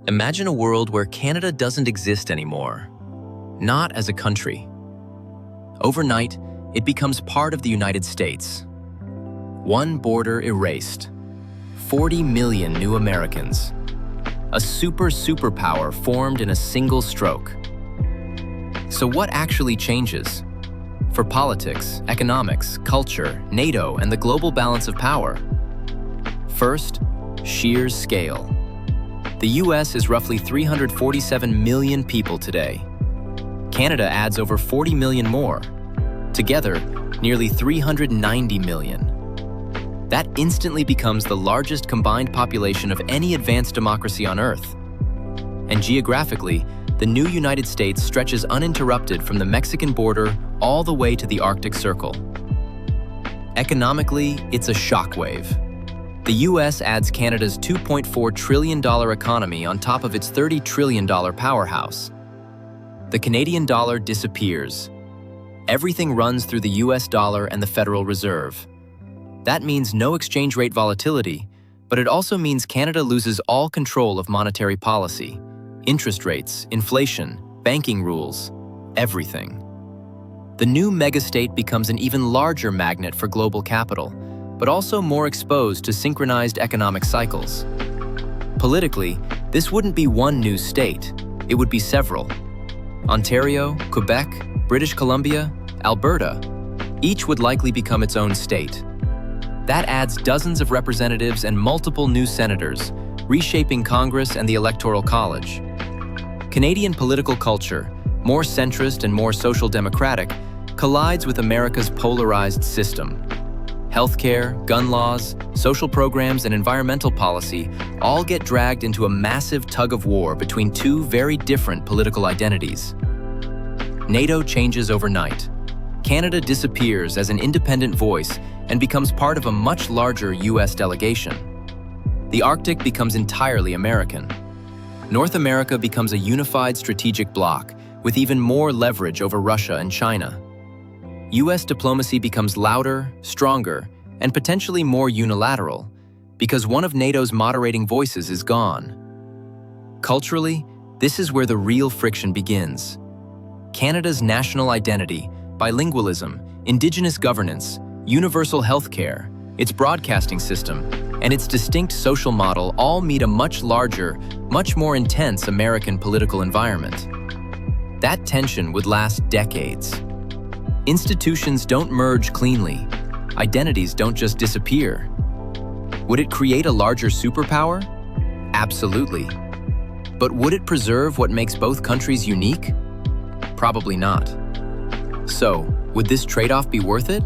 Imagine a world where Canada doesn't exist anymore. Not as a country. Overnight, it becomes part of the United States. One border erased. 40 million new Americans. A superpower formed in a single stroke. So what actually changes? For politics, economics, culture, NATO, and the global balance of power. First, sheer scale. The US is roughly 347 million people today. Canada adds over 40 million more. Together, nearly 390 million. That instantly becomes the largest combined population of any advanced democracy on Earth. And geographically, the new United States stretches uninterrupted from the Mexican border all the way to the Arctic Circle. Economically, it's a shockwave. The US adds Canada's $2.4 trillion economy on top of its $30 trillion powerhouse. The Canadian dollar disappears. Everything runs through the US dollar and the Federal Reserve. That means no exchange rate volatility, but it also means Canada loses all control of monetary policy, interest rates, inflation, banking rules, everything. The new megastate becomes an even larger magnet for global capital, but also more exposed to synchronized economic cycles. Politically, this wouldn't be one new state, it would be several. Ontario, Quebec, British Columbia, Alberta, each would likely become its own state. That adds dozens of representatives and multiple new senators, reshaping Congress and the Electoral College. Canadian political culture, more centrist and more social democratic, collides with America's polarized system. Healthcare, gun laws, social programs, and environmental policy all get dragged into a massive tug-of-war between two very different political identities. NATO changes overnight. Canada disappears as an independent voice and becomes part of a much larger US delegation. The Arctic becomes entirely American. North America becomes a unified strategic bloc with even more leverage over Russia and China. US diplomacy becomes louder, stronger, and potentially more unilateral because one of NATO's moderating voices is gone. Culturally, this is where the real friction begins. Canada's national identity, bilingualism, indigenous governance, universal healthcare, its broadcasting system, and its distinct social model all meet a much larger, much more intense American political environment. That tension would last decades. Institutions don't merge cleanly. Identities don't just disappear. Would it create a larger superpower? Absolutely. But would it preserve what makes both countries unique? Probably not. So, would this trade-off be worth it?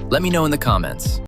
Let me know in the comments.